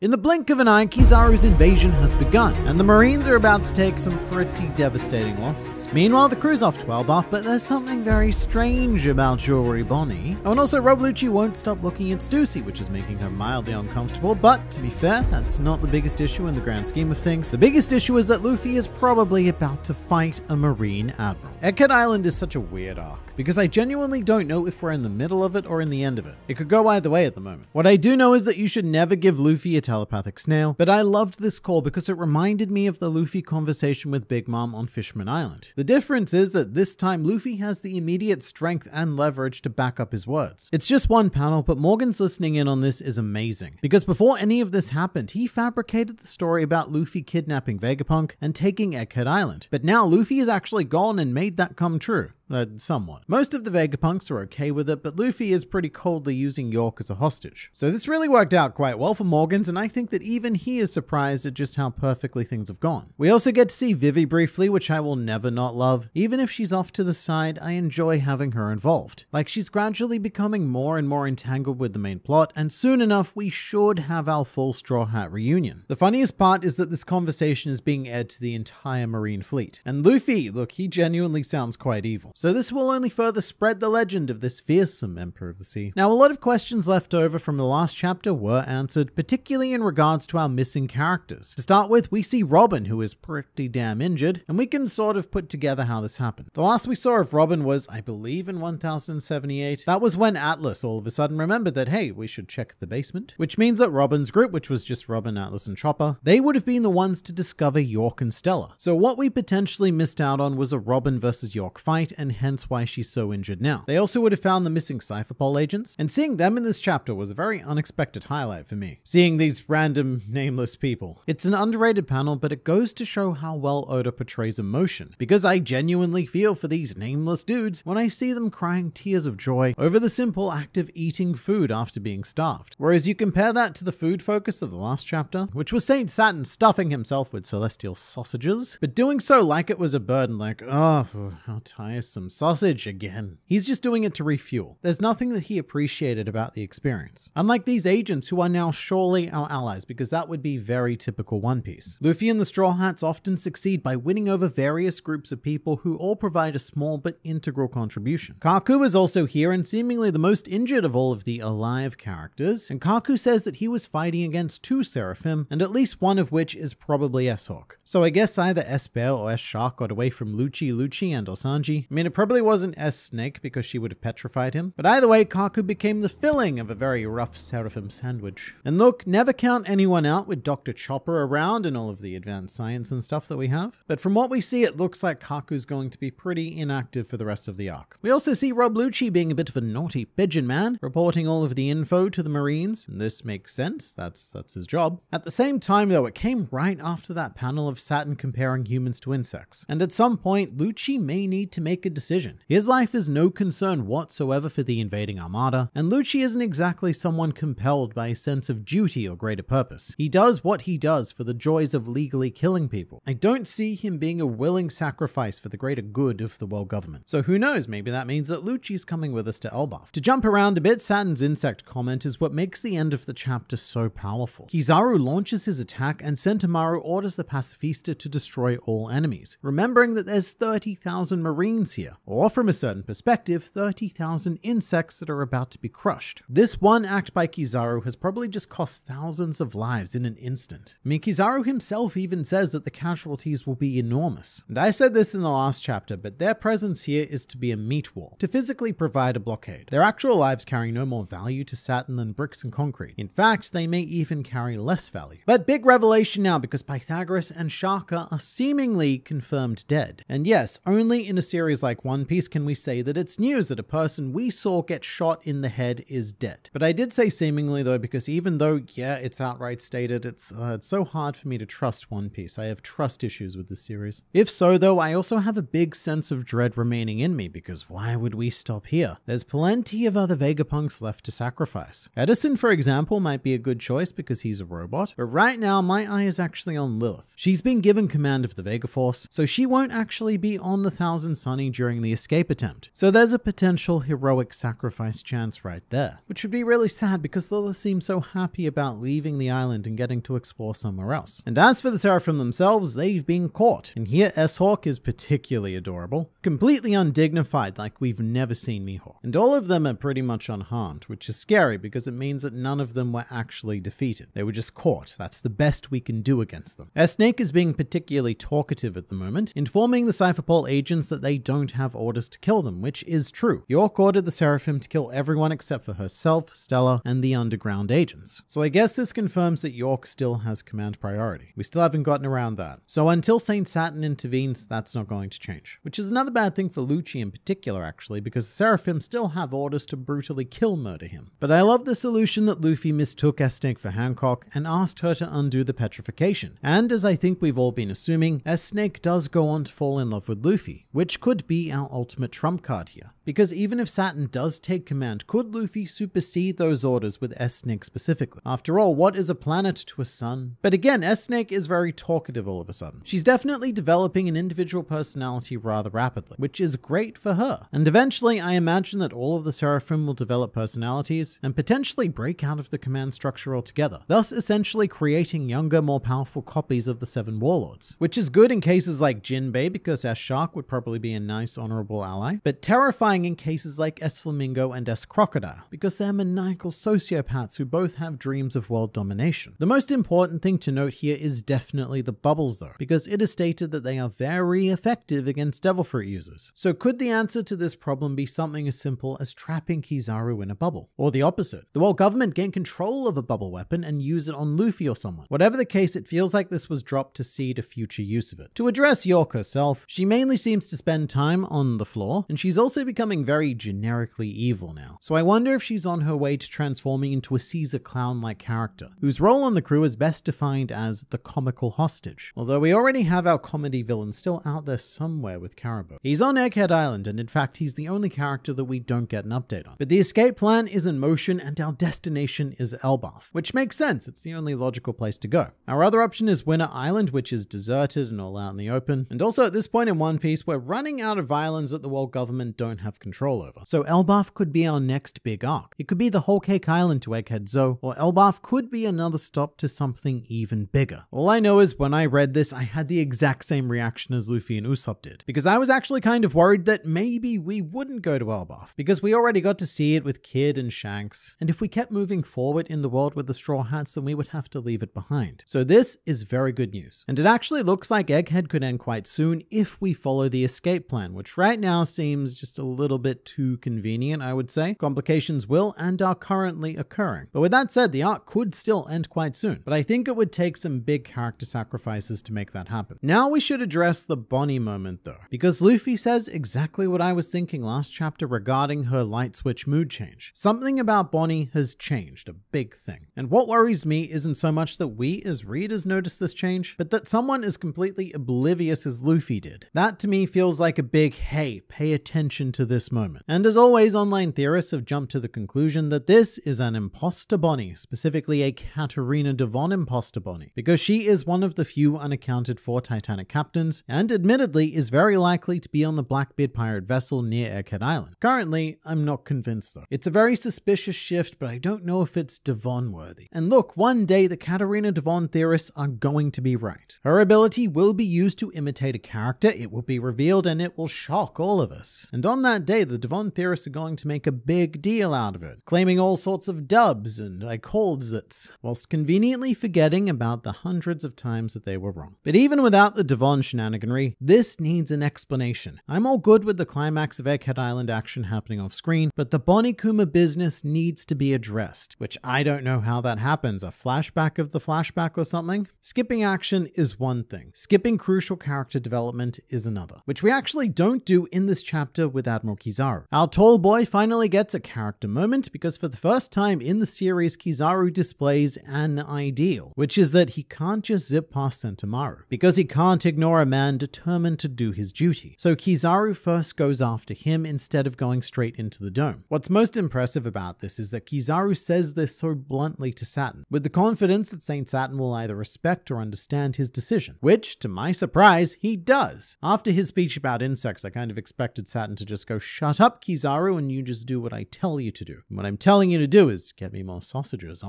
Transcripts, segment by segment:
In the blink of an eye, Kizaru's invasion has begun, and the Marines are about to take some pretty devastating losses. Meanwhile, the crew's off to Elbaf, but there's something very strange about Jewelry Bonnie. Oh, and also Rob Lucci won't stop looking at Stussy, which is making her mildly uncomfortable, but to be fair, that's not the biggest issue in the grand scheme of things. The biggest issue is that Luffy is probably about to fight a Marine Admiral. Egghead Island is such a weird arc, because I genuinely don't know if we're in the middle of it or in the end of it. It could go either way at the moment. What I do know is that you should never give Luffy a telepathic snail, but I loved this call because it reminded me of the Luffy conversation with Big Mom on Fishman Island. The difference is that this time Luffy has the immediate strength and leverage to back up his words. It's just one panel, but Morgan's listening in on this is amazing, because before any of this happened, he fabricated the story about Luffy kidnapping Vegapunk and taking Egghead Island. But now Luffy has actually gone and made that come true. Somewhat. Most of the Vegapunks are okay with it, but Luffy is pretty coldly using York as a hostage. So this really worked out quite well for Morgans, and I think that even he is surprised at just how perfectly things have gone. We also get to see Vivi briefly, which I will never not love. Even if she's off to the side, I enjoy having her involved. Like, she's gradually becoming more and more entangled with the main plot, and soon enough we should have our full Straw Hat reunion. The funniest part is that this conversation is being aired to the entire Marine fleet. And Luffy, look, he genuinely sounds quite evil. So this will only further spread the legend of this fearsome Emperor of the Sea. Now, a lot of questions left over from the last chapter were answered, particularly in regards to our missing characters. To start with, we see Robin, who is pretty damn injured, and we can sort of put together how this happened. The last we saw of Robin was, I believe, in 1078. That was when Atlas all of a sudden remembered that, hey, we should check the basement, which means that Robin's group, which was just Robin, Atlas, and Chopper, they would have been the ones to discover York and Stella. So what we potentially missed out on was a Robin versus York fight, and hence why she's so injured now. They also would have found the missing Cypherpol agents, and seeing them in this chapter was a very unexpected highlight for me. Seeing these random nameless people. It's an underrated panel, but it goes to show how well Oda portrays emotion, because I genuinely feel for these nameless dudes when I see them crying tears of joy over the simple act of eating food after being starved. Whereas you compare that to the food focus of the last chapter, which was Saint Saturn stuffing himself with celestial sausages, but doing so like it was a burden, like, oh, how tiresome, sausage again. He's just doing it to refuel. There's nothing that he appreciated about the experience. Unlike these agents who are now surely our allies, because that would be very typical One Piece. Luffy and the Straw Hats often succeed by winning over various groups of people who all provide a small but integral contribution. Kaku is also here and seemingly the most injured of all of the alive characters, and Kaku says that he was fighting against two Seraphim, and at least one of which is probably S-Hawk. So I guess either S-Bear or S-Shark got away from Lucci and Osanji. I mean, it probably wasn't S-Snake because she would have petrified him, but either way, Kaku became the filling of a very rough Seraphim sandwich. And look, never count anyone out with Dr. Chopper around and all of the advanced science and stuff that we have, but from what we see, it looks like Kaku's going to be pretty inactive for the rest of the arc. We also see Rob Lucci being a bit of a naughty pigeon man, reporting all of the info to the Marines, and this makes sense, that's his job. At the same time though, it came right after that panel of Saturn comparing humans to insects, and at some point, Lucci may need to make a decision. His life is no concern whatsoever for the invading armada, and Lucci isn't exactly someone compelled by a sense of duty or greater purpose. He does what he does for the joys of legally killing people. I don't see him being a willing sacrifice for the greater good of the world government. So who knows, maybe that means that Lucci's coming with us to Elbaf. To jump around a bit, Saturn's insect comment is what makes the end of the chapter so powerful. Kizaru launches his attack and Sentomaru orders the Pacifista to destroy all enemies, remembering that there's 30,000 Marines here, or from a certain perspective, 30,000 insects that are about to be crushed. This one act by Kizaru has probably just cost thousands of lives in an instant. I mean, Kizaru himself even says that the casualties will be enormous. And I said this in the last chapter, but their presence here is to be a meat wall, to physically provide a blockade. Their actual lives carry no more value to Saturn than bricks and concrete. In fact, they may even carry less value. But big revelation now, because Pythagoras and Shaka are seemingly confirmed dead. And yes, only in a series like One Piece can we say that it's news that a person we saw get shot in the head is dead. But I did say seemingly though, because even though, yeah, it's outright stated, it's so hard for me to trust One Piece. I have trust issues with this series. If so though, I also have a big sense of dread remaining in me, because why would we stop here? There's plenty of other Vegapunks left to sacrifice. Edison, for example, might be a good choice because he's a robot, but right now my eye is actually on Lilith. She's been given command of the Vega Force, so she won't actually be on the Thousand Sunny during the escape attempt. So there's a potential heroic sacrifice chance right there, which would be really sad because Lilith seems so happy about leaving the island and getting to explore somewhere else. And as for the Seraphim themselves, they've been caught. And here S-Hawk is particularly adorable, completely undignified like we've never seen Mihawk. And all of them are pretty much unharmed, which is scary because it means that none of them were actually defeated. They were just caught. That's the best we can do against them. S-Snake is being particularly talkative at the moment, informing the Cypherpol agents that they don't have orders to kill them, which is true. York ordered the Seraphim to kill everyone except for herself, Stella, and the underground agents. So I guess this confirms that York still has command priority. We still haven't gotten around that. So until Saint Saturn intervenes, that's not going to change. Which is another bad thing for Lucci in particular, actually, because the Seraphim still have orders to brutally murder him. But I love the solution that Luffy mistook S-Snake for Hancock and asked her to undo the petrification. And as I think we've all been assuming, S-Snake does go on to fall in love with Luffy, which could be our ultimate trump card here. Because even if Saturn does take command, could Luffy supersede those orders with S-Snake specifically? After all, what is a planet to a sun? But again, S-Snake is very talkative all of a sudden. She's definitely developing an individual personality rather rapidly, which is great for her. And eventually, I imagine that all of the Seraphim will develop personalities and potentially break out of the command structure altogether, thus essentially creating younger, more powerful copies of the Seven Warlords, which is good in cases like Jinbei because S-Shark would probably be a nice, honorable ally, but terrifying in cases like S-Flamingo and S-Crocodile, because they're maniacal sociopaths who both have dreams of world domination. The most important thing to note here is definitely the bubbles though, because it is stated that they are very effective against Devil Fruit users. So could the answer to this problem be something as simple as trapping Kizaru in a bubble? Or the opposite, the world government gain control of a bubble weapon and use it on Luffy or someone. Whatever the case, it feels like this was dropped to seed a future use of it. To address York herself, she mainly seems to spend time on the floor, and she's also becoming very generically evil now. So I wonder if she's on her way to transforming into a Caesar Clown-like character, whose role on the crew is best defined as the comical hostage. Although we already have our comedy villain still out there somewhere with Caribou. He's on Egghead Island, and in fact, he's the only character that we don't get an update on. But the escape plan is in motion, and our destination is Elbaf, which makes sense. It's the only logical place to go. Our other option is Winter Island, which is deserted and all out in the open. And also at this point in One Piece, we're running out of islands that the world government don't have control over. So Elbaf could be our next big arc. It could be the Whole Cake Island to Egghead Zoe, or Elbaf could be another stop to something even bigger. All I know is when I read this, I had the exact same reaction as Luffy and Usopp did, because I was actually kind of worried that maybe we wouldn't go to Elbaf, because we already got to see it with Kid and Shanks, and if we kept moving forward in the world with the Straw Hats, then we would have to leave it behind. So this is very good news. And it actually looks like Egghead could end quite soon if we follow the escape plan, which right now seems just a little bit too convenient, I would say. Complications will and are currently occurring. But with that said, the arc could still end quite soon. But I think it would take some big character sacrifices to make that happen. Now we should address the Bonnie moment though, because Luffy says exactly what I was thinking last chapter regarding her light switch mood change. Something about Bonnie has changed, a big thing. And what worries me isn't so much that we as readers notice this change, but that someone as completely oblivious as Luffy did. That to me feels like a big, hey, pay attention to this moment. And as always, online theorists have jumped to the conclusion that this is an imposter Bonnie, specifically a Katarina Devon imposter Bonnie, because she is one of the few unaccounted for Titanic captains, and admittedly is very likely to be on the Blackbeard pirate vessel near Egghead Island. Currently, I'm not convinced though. It's a very suspicious shift, but I don't know if it's Devon worthy. And look, one day the Katarina Devon theorists are going to be right. Her ability will be used to imitate a character, it will be revealed, and it will shock all of us. And on that day, the Devon theorists are going to make a big deal out of it, claiming all sorts of dubs and I called zits, whilst conveniently forgetting about the hundreds of times that they were wrong. But even without the Devon shenaniganry, this needs an explanation. I'm all good with the climax of Egghead Island action happening off screen, but the Bonnie Kuma business needs to be addressed, which I don't know how that happens, a flashback of the flashback or something? Skipping action is one thing. Skipping crucial character development is another, which we actually don't do in this chapter with Admiral Kizaru. Our tall boy finally gets a character moment because for the first time in the series, Kizaru displays an ideal, which is that he can't just zip past Sentomaru, because he can't ignore a man determined to do his duty. So Kizaru first goes after him instead of going straight into the dome. What's most impressive about this is that Kizaru says this so bluntly to Saturn, with the confidence that Saint Saturn will either respect or understand his decision, which, to my surprise, he does. After his speech about incest seconds, I kind of expected Saturn to just go, shut up, Kizaru, and you just do what I tell you to do. And what I'm telling you to do is get me more sausages.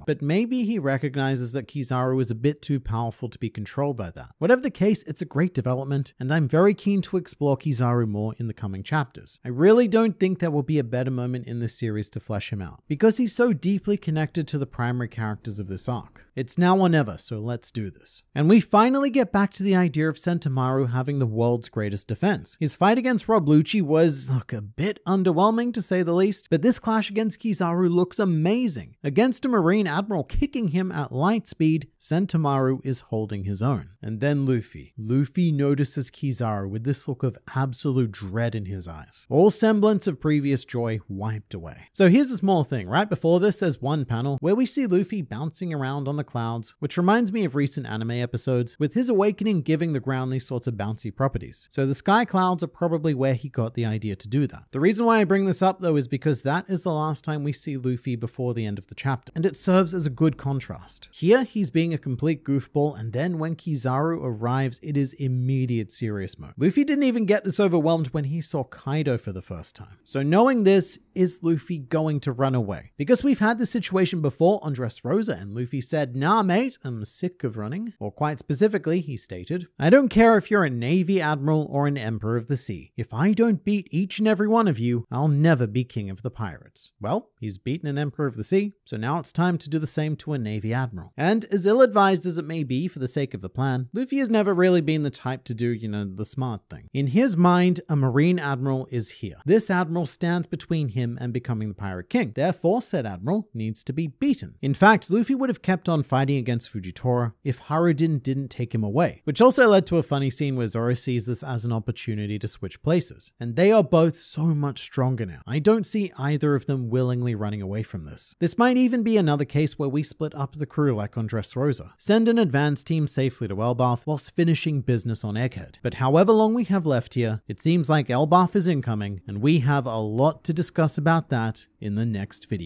But maybe he recognizes that Kizaru is a bit too powerful to be controlled by that. Whatever the case, it's a great development, and I'm very keen to explore Kizaru more in the coming chapters. I really don't think there will be a better moment in this series to flesh him out, because he's so deeply connected to the primary characters of this arc. It's now or never, so let's do this. And we finally get back to the idea of Sentomaru having the world's greatest defense. His fight against Rob Lucci was, a bit underwhelming to say the least, but this clash against Kizaru looks amazing. Against a Marine Admiral kicking him at light speed, Sentomaru is holding his own. And then Luffy. Luffy notices Kizaru with this look of absolute dread in his eyes. All semblance of previous joy wiped away. So here's a small thing. Right before this, there's one panel where we see Luffy bouncing around on the clouds, which reminds me of recent anime episodes, with his awakening giving the ground these sorts of bouncy properties. So the sky clouds are probably where he got the idea to do that. The reason why I bring this up though is because that is the last time we see Luffy before the end of the chapter, and it serves as a good contrast. Here, he's being a complete goofball, and then when Kizaru arrives, it is immediate serious mode. Luffy didn't even get this overwhelmed when he saw Kaido for the first time. So knowing this, is Luffy going to run away? Because we've had this situation before on Dressrosa, and Luffy said, nah mate, I'm sick of running. Or quite specifically, he stated, I don't care if you're a Navy Admiral or an Emperor of the Sea. If I don't beat each and every one of you, I'll never be king of the pirates. Well, he's beaten an Emperor of the Sea, so now it's time to do the same to a Navy Admiral. And as ill-advised as it may be for the sake of the plan, Luffy has never really been the type to do, the smart thing. In his mind, a Marine Admiral is here. This Admiral stands between him and becoming the Pirate King. Therefore, said Admiral needs to be beaten. In fact, Luffy would have kept on fighting against Fujitora if Harudin didn't take him away, which also led to a funny scene where Zoro sees this as an opportunity to switch places. And they are both so much stronger now. I don't see either of them willingly running away from this. This might even be another case where we split up the crew like on Dressrosa. Send an advance team safely to Elbaf whilst finishing business on Egghead. But however long we have left here, it seems like Elbaf is incoming, and we have a lot to discuss about that in the next video.